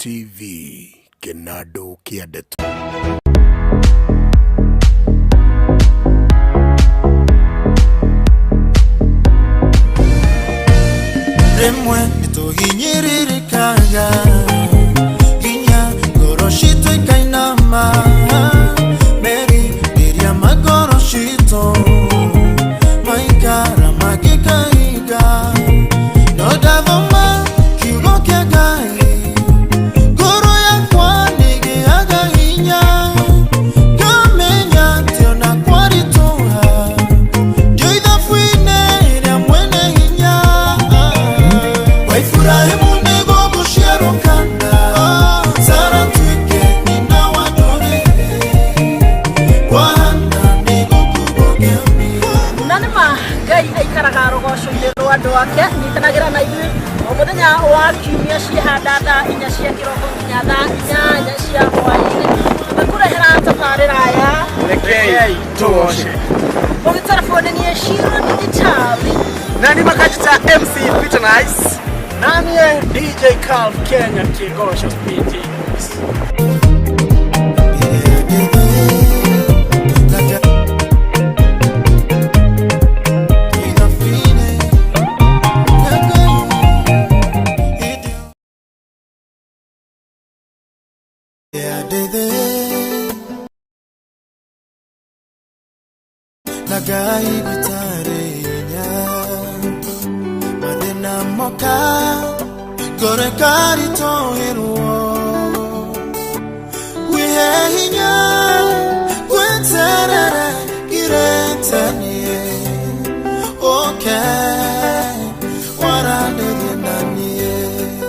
TV Kenado Kiadet. Remwe ito hinyiriri kanga Ginya goroshito ikainama Meri diria magoroshito Maikara magika iga Nodavoma kiugoke gai Goro ya kwani giaga hinya Gamenya tiona kwari toha Joida fuine iria mwene hinya Waifurahimu nego bushero kanda Zara tuike nina wadore Wahanda nego kubogemi Nanima gai aikaraga rogosho nero andu ake nitanagira na ithui omuthenya wa kiumia cihanda inya cia kiroko nginya inya cia hwaini tukurehera tabarira ya Rekei tuoshe Mugitelefoni ni Shiro Digitali nani makachita MC Peter Nice nani DJ Calf Kenya Kigosho Speedy Nagai bitarenya Madena moka Gore kari toheruo Wihehinya Gwenterere Giretanie Okay Waranderenanie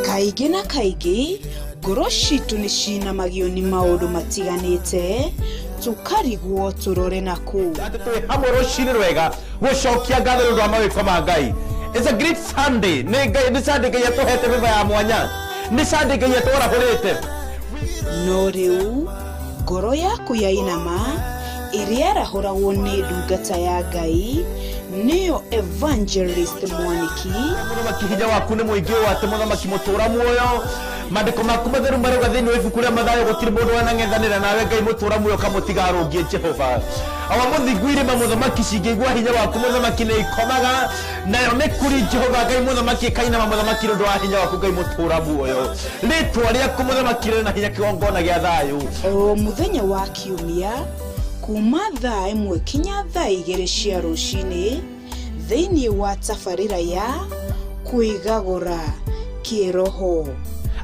Kaigi na kaigi ngoro citu ni cinamagio ni maundu matiganite tukarigwo turore naku hamwe rucini rwega gucokia ngatho ndu wa mawiko ma Ngai. It's a great Sunday. Ni Sunday Ngai atuhete mĩthemba ya mwanya. Ni Sunday Ngai atũrahũrĩte. No riu ngoro yaku yainama iria arahũragwo ni ndungata ya Ngai niyo Evangelist Mwaniki Mũthamaki hinya waku nĩ mũingĩ ũũ atĩ mũthamaki mũtũra muoyo mandĩko maku matheru marauga thĩinĩ wa ibuku rĩa Mathayo gũtirĩ mũndũ wanang'ethanĩra nawe Ngai mũtũra muoyo kamũtigarũngie Jehova. Awa mũthingu irĩma mũthamaki cingĩigua hinya waku mũthamaki nĩ ikomaga nayo mĩkuri Jehova Ngai mũthamaki ĩkainama mũthamaki nĩ ũndũ wa hinya waku Ngai mũtũra muoyo. Rĩĩtwa rĩaku mũthamaki rĩrĩ na hinya kĩgongona gĩa thayũ. O muthenya wa kiumia kuma thaa ĩmwe kinya thaa igĩrĩ cia rũcinĩ thĩinĩ wa tabarĩra ya kwĩgagũra kĩroho.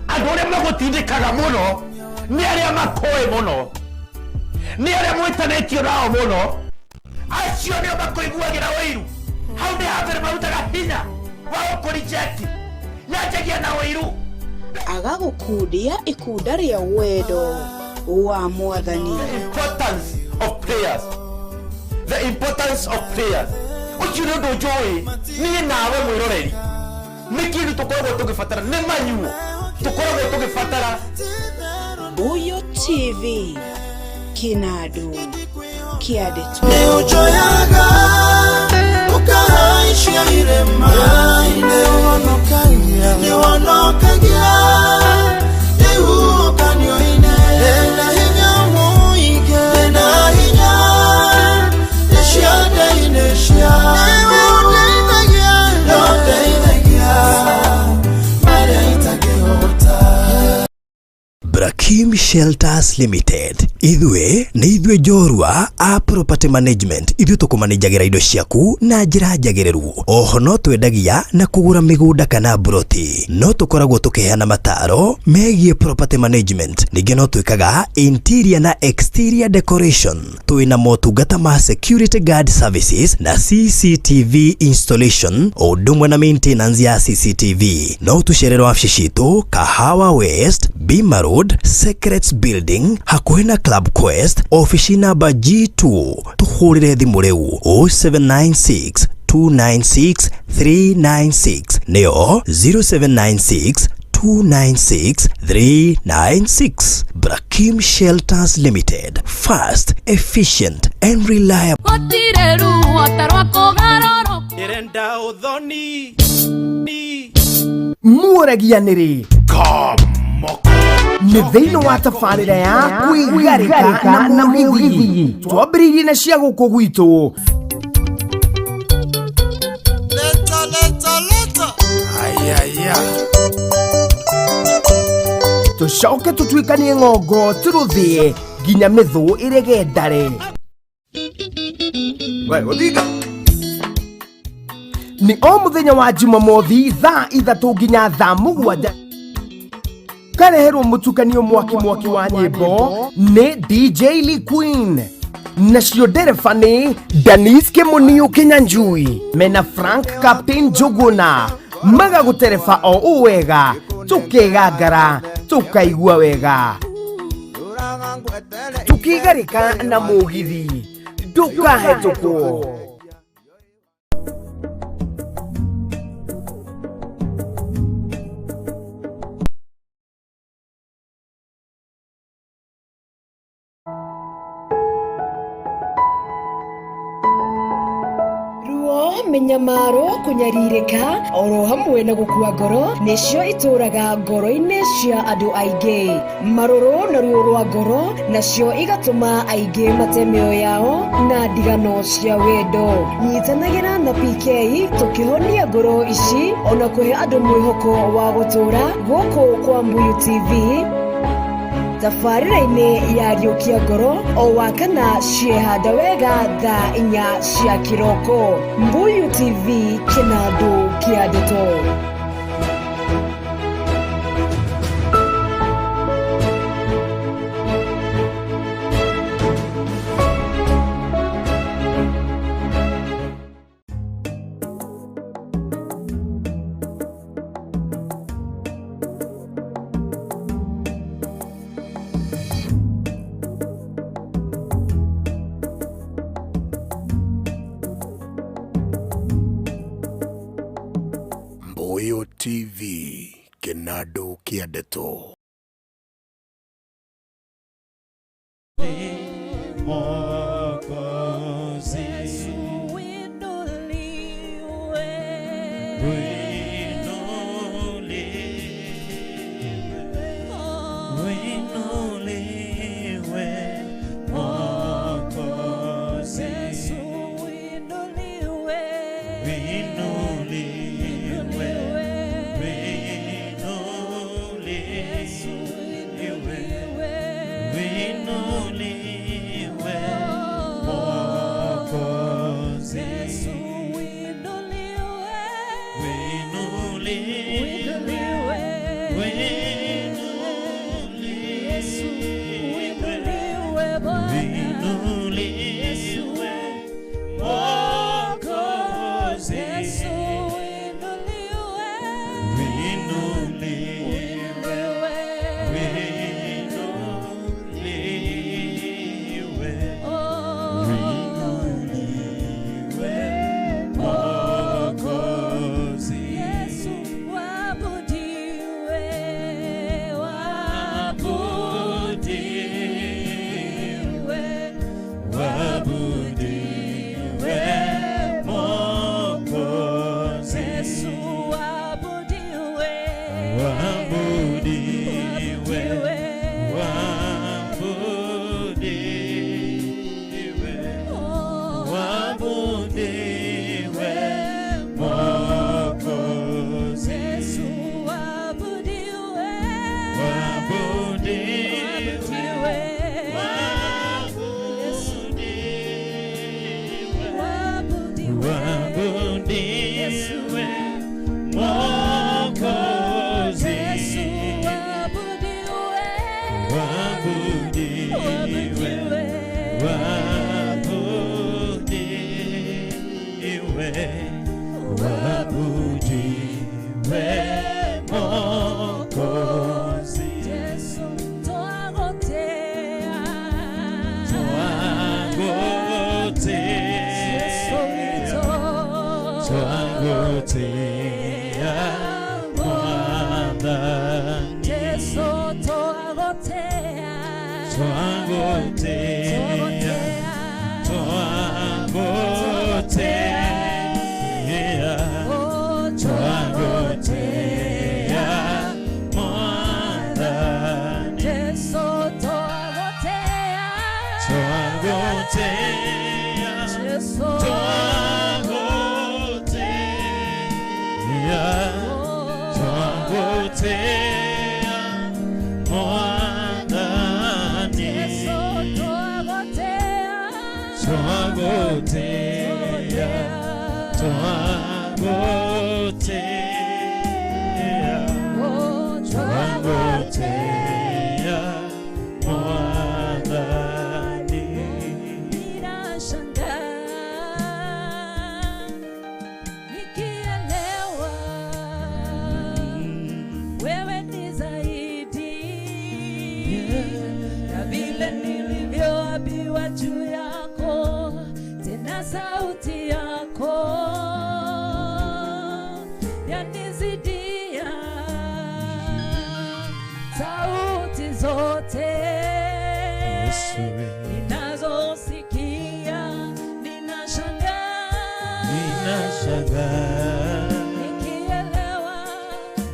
Andũ arĩa magũtindĩkaga mũno nĩ arĩa makũĩ mũno nĩ arĩa mwĩtanĩtio nao mũno acio nĩo makũiguagĩra ũiru hau nĩ hambere marutaga hinya wa gũkũreject nyanjagia na ũiru agagũkundia ikunda rĩa wendo wa Mwathani. The importance of prayers. Ucio nĩ ũndũ njũĩ niĩ nawe mwĩroreri nĩ kĩndũ tũkoragwo tũgĩbatara nĩ manyuo tũkoragwo tũgĩbatara. Buyo TV Kinado Kiadetu Ujoyaga Ukahaishia irema Niwanokagia Niwukanyo ine Ena hinya muige Ena hinya Neshiade ineshia Niwudeinagia Maria itageota Brakim Shelters Limited. Ithwe jorua a property management ithuĩ tũkũmanajagira indo ciaku na njĩra njagĩrĩru. Oho no twendagia na kũgũra mĩgũnda kana broti. No tũkoragwo tũkĩheana mataro megiĩ property management. Ningĩ no twĩkaga interior na exterior decoration. Twĩna motungata ma security guard services na CCTV installation o ũndũ ũmwe na maintenance ya CCTV. No tũcererwo wabici citũ Kahawa West, Bima Road, Secrets Building, hakuhĩ na Club Quest, office number G2. Tuhurire thimu riu 0796 296 396 neo 0796 296 396. Brakim Shelters Limited. Fast, efficient and reliable. Irenda udhoni Muoragianiri Kamoko nĩ thĩinĩ wa tabarĩra ya kwĩgarĩka na mũgithi twambĩrĩirie na cia gũkũ gwitũ. Tũcoke tũtuĩkanie ng'ongo tũrũthie nginya mĩthũ ĩrege ndare. Nĩ o mũthenya wa Jumamothi thaa 3 nginya thaa 7 kareherwo mũtukanio mwaki wa nyĩmbo nĩ DJ Lee Queen. Nacio ndereba nĩ Denise Kĩmũniũ Kĩnyanjui mena Frank Captain Njũgũna magagũtereba o ũũ wega tũkegangara tũkaigua wega tũkĩgarĩka na mũgithi ndũkahĩtũkwo. Menyamaro kunyaririka oro hamwe na gukua ngoro nicio ituraga ngoro-inĩ cia andũ aingĩ. Marũrũ na ruo rwa ngoro nacio igatũma aingĩ mate mĩoyo yao na ndigano cia wendo. Nyitanagĩra na PK tũkĩhonia ngoro ici ona kũhe andũ mwĩhoko wa gũtũra gũkũ kwa Mbuyu TV. Tabarĩra-inĩ ya Riũkia Ngoro o wakana ciehanda wega thaa 4 cia kĩroko. Mbuyu TV kĩnandũ kĩa ndeto. Mbuyu TV kĩnandũ kĩa ndeto.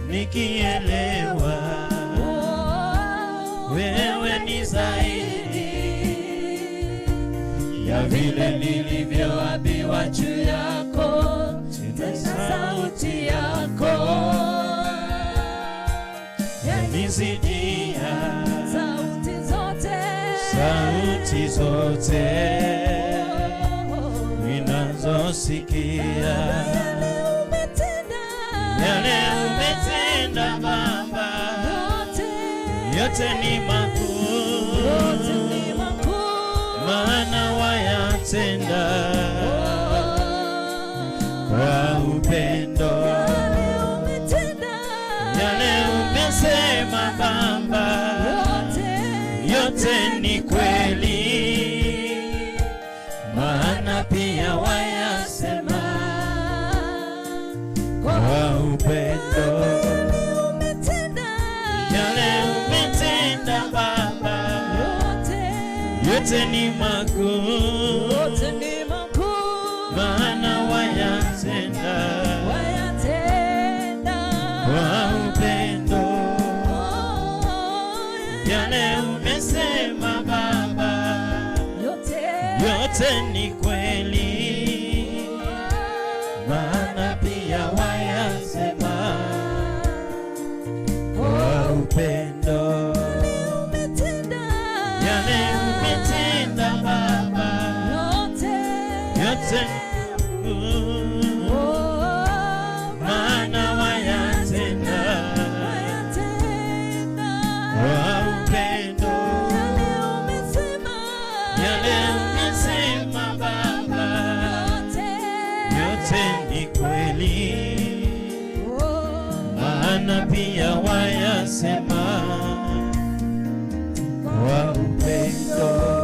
Nikielewa wewe ni zaidi ya vile nilivyoambiwa juu yako, tena sauti yako yanizidia sauti zote ninazosikia. Yale umetenda Baba, yote ni makuu, maana wayatenda kwa upendo. Yale umesema Baba, yote ni kweli, maana pia wayasema kwa upendo. Yale umetenda Baba, yote ni makuu, maana wayatenda kwa upendo. Yale umesema Baba, yote ni kweli, maana pia wayasema kwa upendo. Yale umetenda Baba, yote maana wayatenda kwa upendo. Yale umesema Baba, yote ni kweli, maana pia wayasema kwa upendo.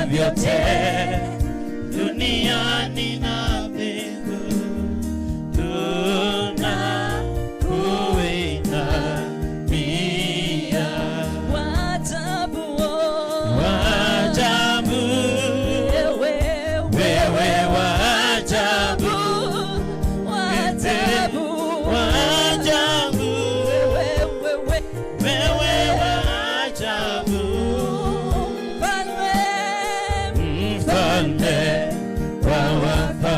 Vyote duniani na mbingu tunakuinamia. Wajabu wewe, wajabu wajabu wewe, wajabu mfalme wa wafalme.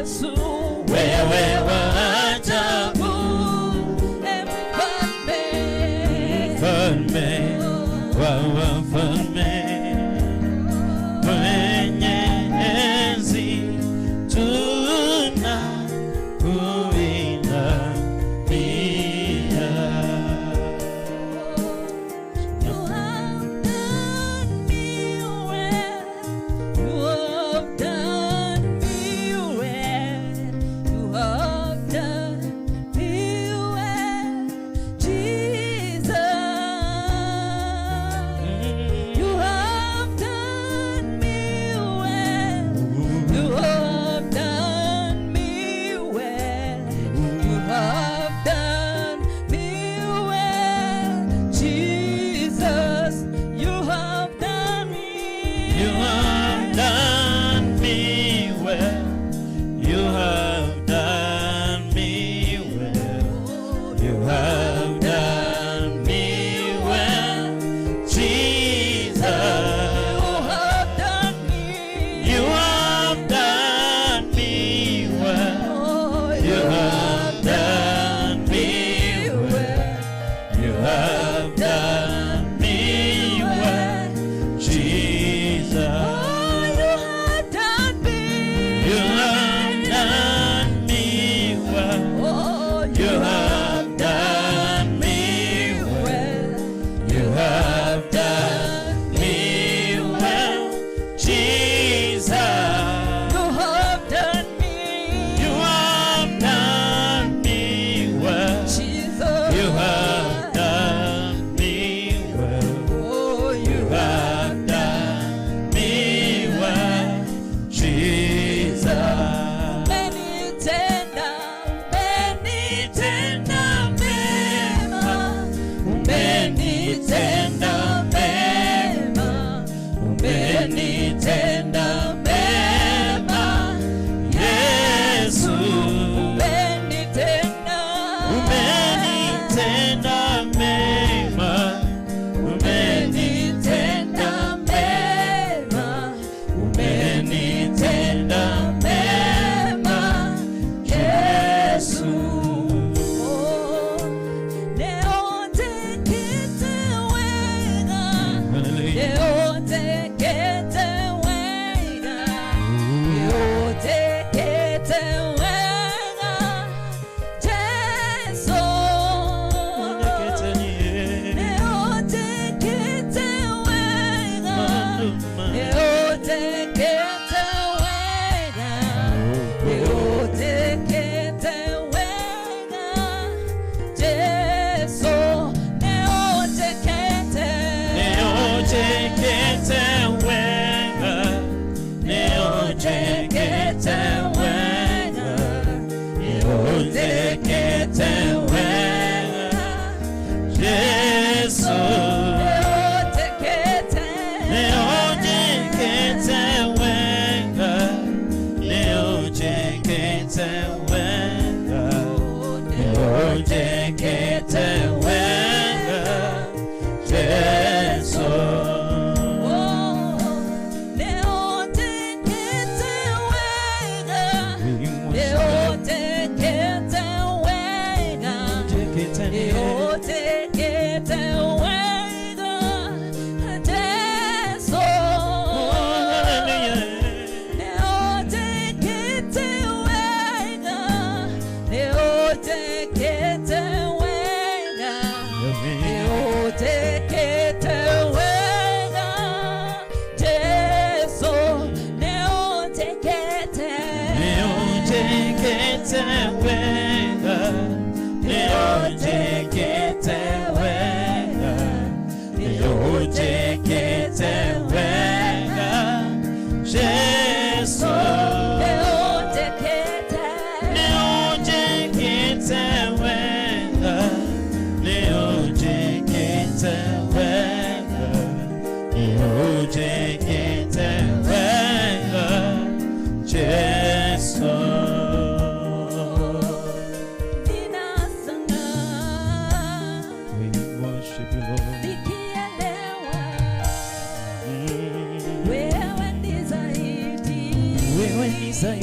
Yesu, wewe wa ajabu, mfalme wa wafalme, mwenye enzi tunakuinamia.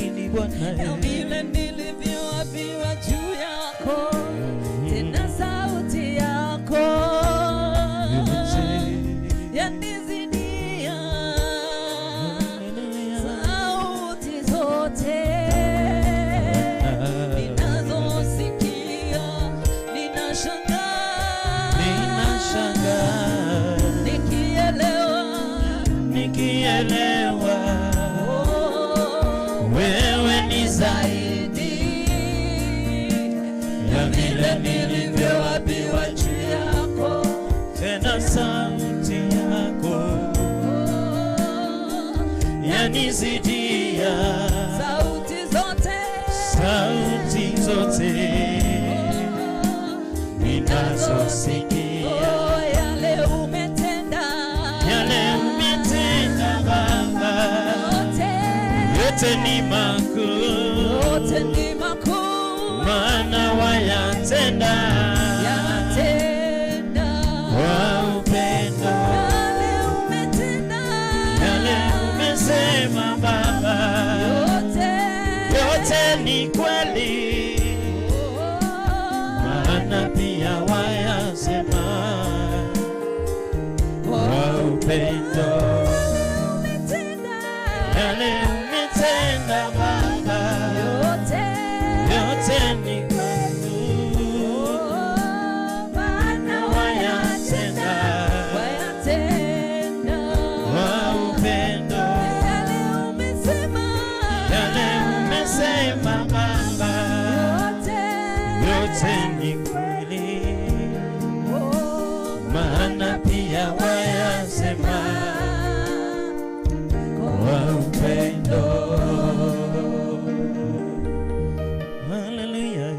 zaidi Bwana, na vile nilivyoambiwa juu yako, tena sauti yako yanizidia sauti zote ninazosikia. Ninashangaa nikielewa wewe ni zaidi ya vile nilivyoambiwa juu yako, tena sauti yako yanizidia sauti zote ninazosikia. Yale umetenda Baba, yote ni makuu, maana wayatenda kwa upendo. Yale umesema Baba, yote ni kweli, maana pia wayasema kwa upendo. Yale umetenda Baba, yote ni makuu, maana wayatenda kwa upendo. Yale umesema Baba, yote ni kweli, maana pia wayasema kwa upendo. Hallelujah.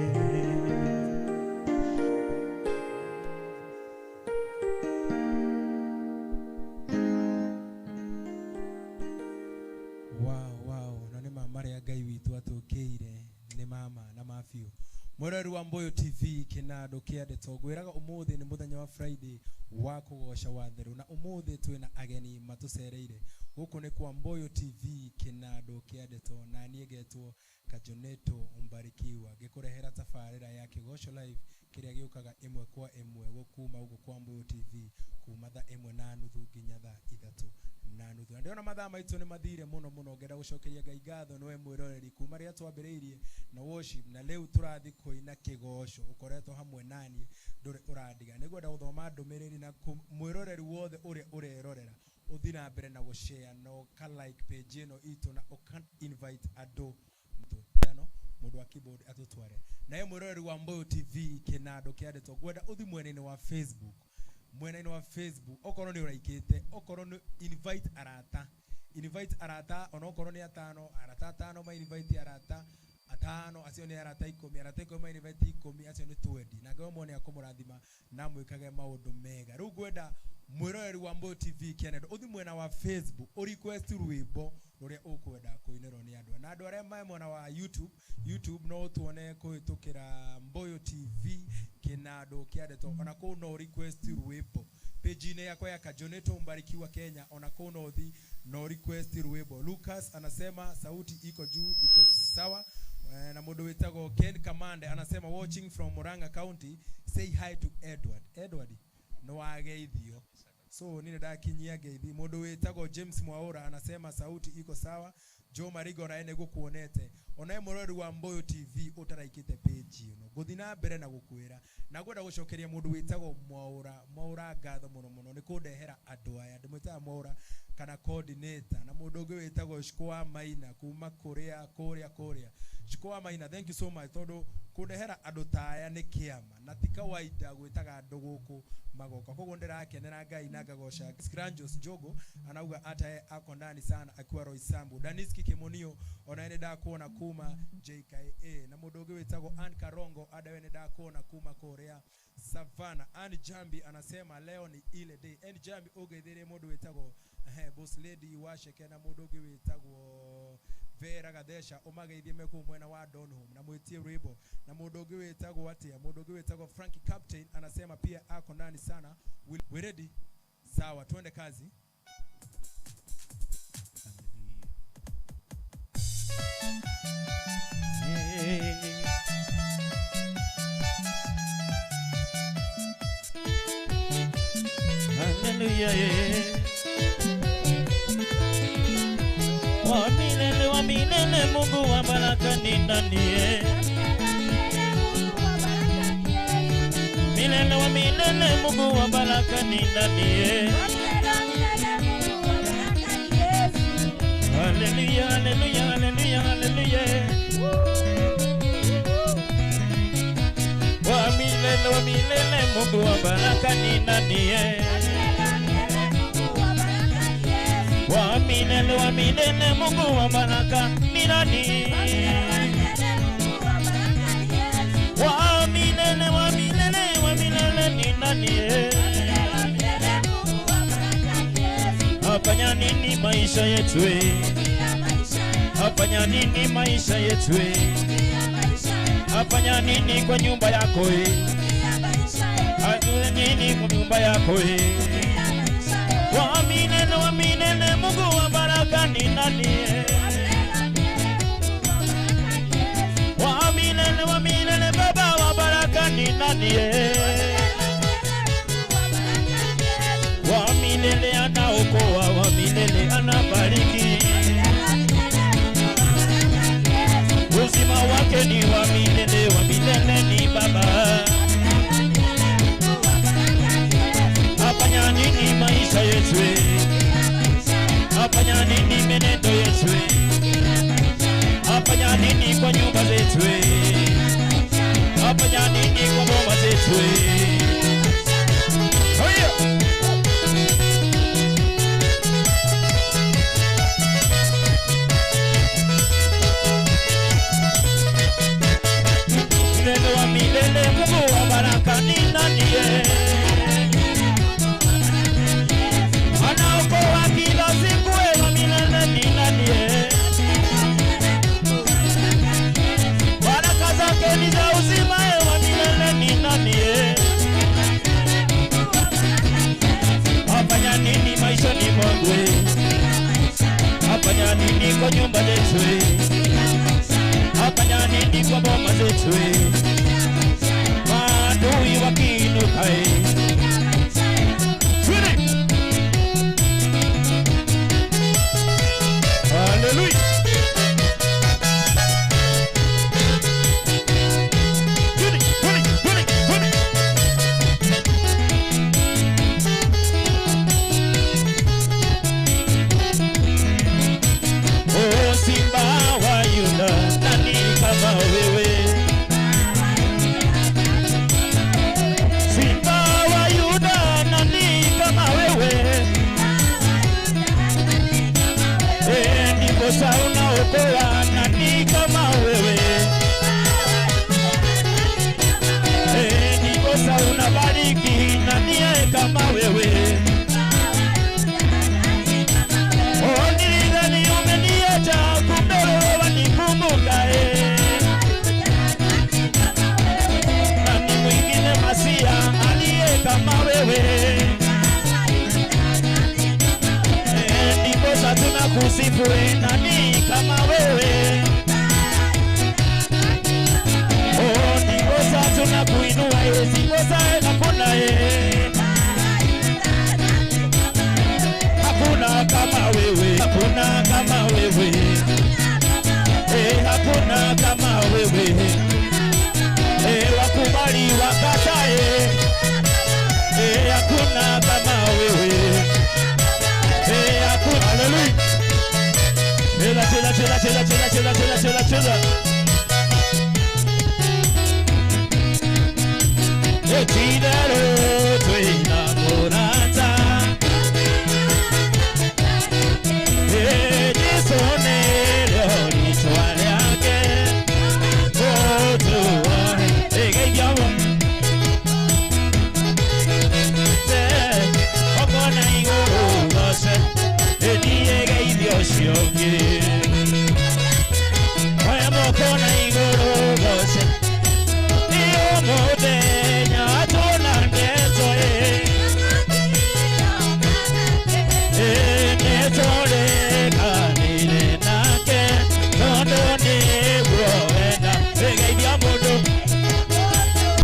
Wow, na nima Maria Ngai witu atukiire ni mama na mafio. Murori wa Mboyo TV Kinado Kiadeto gwiraga umuthi ni muthenya wa Friday wa kugosha watheru, na umuthi twina ageni matucereire guku ni kwa Mboyo TV Kinado Kiadeto, na niegetwo Kajoneto Umbarikiwa gikurehera tafarira ya Kigosho Live kiria giukaga imwe kwa imwe gukuma ugo kwa Mboyo TV kuma thaa 1:30 nginya thaa 3:30. Ndiona mathaa maitu ni mathire muno ngenda gucokeria Ngai ngatho niwe mwiroreri kuma ria twambiriirie na worship, na leo turathi kuina kigosho ukoretwo hamwe nani nduri urandiga. Nigwenda guthoma ndumiriri na mwiroreri wothe uri urerorera uthina mbere na gushare no ka like page ino itu na ukan invite ado mutano mundu wa keyboard atutware. Na mwiroreri wa Mboyo TV Kinado Kiadeto gwenda uthi mwene-ini wa Facebook, mwena-ini wa Facebook okorwo ni uraikite, okorwo ni invite arata onokorwo ni arata ma invite arata atano, acio ni arata 10 ma invite 10, acio ni 20, na Ngai omone akumurathima na mwikage maundu mega. Riu gwenda mwiroreri wa Mboyo TV Kinado uthi mwena wa Facebook request rwimbo ruria ukwenda kuinerwo ni andu, na andu aria mai mwena wa YouTube no tuone kuhitukira Mboyo TV Kinado Kiadeto, ona ko no request rwimbo page ine yako ya Kajoneto Umbarikiwa Kenya, ona ko no thi no request rwimbo. Lucas anasema sauti iko juu, iko sawa. Na mundu witago Ken Kamande anasema watching from Murang'a County, say hi to Edward no ageithio, so nini ndakinyia geithi. Mundu witago James Mwaura anasema sauti iko sawa. Joe Marigo na ene gukuonete, ona mwiroreri wa Mboyo TV utaraikite page ino guthina mbere na gukwira na gwenda gucokeria mundu witago Mwaura ngatho muno ni kundehera andu aya ndimwita Mwaura kana coordinator, na mundu ungi witago Shikwa Maina kuma kuria Shikwa Maina, thank you so much tondu kundehera andu taya ni kiama na ti kawaida gwitaga andu guku magoka. Koguo ndirakenera Ngai na ngagosha. Scranjos Jogo anauga ata ako ndani sana akiwa Roysambu. Daniski Kimonio ona ene ndakuona kuma JKA, na mundu ungi witago Ann Karongo ada ene ndakuona kuma Korea Savannah. Ann Jambi anasema leo ni ile day. Ann Jambi ugeithirie mundu witago boss lady washeke, na mundu ungi witago Vera Gadesha umageithie meku mwena wa Donholm na mwitie Rebo, na mundu ungi witago atia mundu ungi witago Frankie Captain anasema pia ako ndani sana. We ready? Sawa, tuende kazi. Hallelujah. haleluya. Wa milele Mungu wa baraka ni nani? Milele wa milele Mungu wa baraka ni nani? Haleluya, haleluya, haleluya, haleluya. Wa milele Mungu wa baraka ni nani? Wa milele Mungu wa baraka ni nani? Wa milele ni nani? Afanya nini maisha yetu? Afanya nini maisha yetu? Afanya nini kwa nyumba yako? Afanya nini kwa nyumba yako? Wa milele Mungu wa baraka ni nani? Wa milele Baba wa baraka ni nani? Wa milele anaokoa, wa milele anabariki. Uzima wake ni wa milele ni Baba. Afanya nini maisha yetu? Afanya nini menendo yetu? Afanya nini kwa nyumba zetu? Afanya nini kwa boma zetu? Milele Mungu wa baraka ni nani? Anaokoa kila siku, wa milele ni nani? Baraka zake ni za uzima, wa milele ni nani? Afanya nini maishani mwangu? Afanya nini kwa nyumba zetu? Afanya nini kwa boma zetu?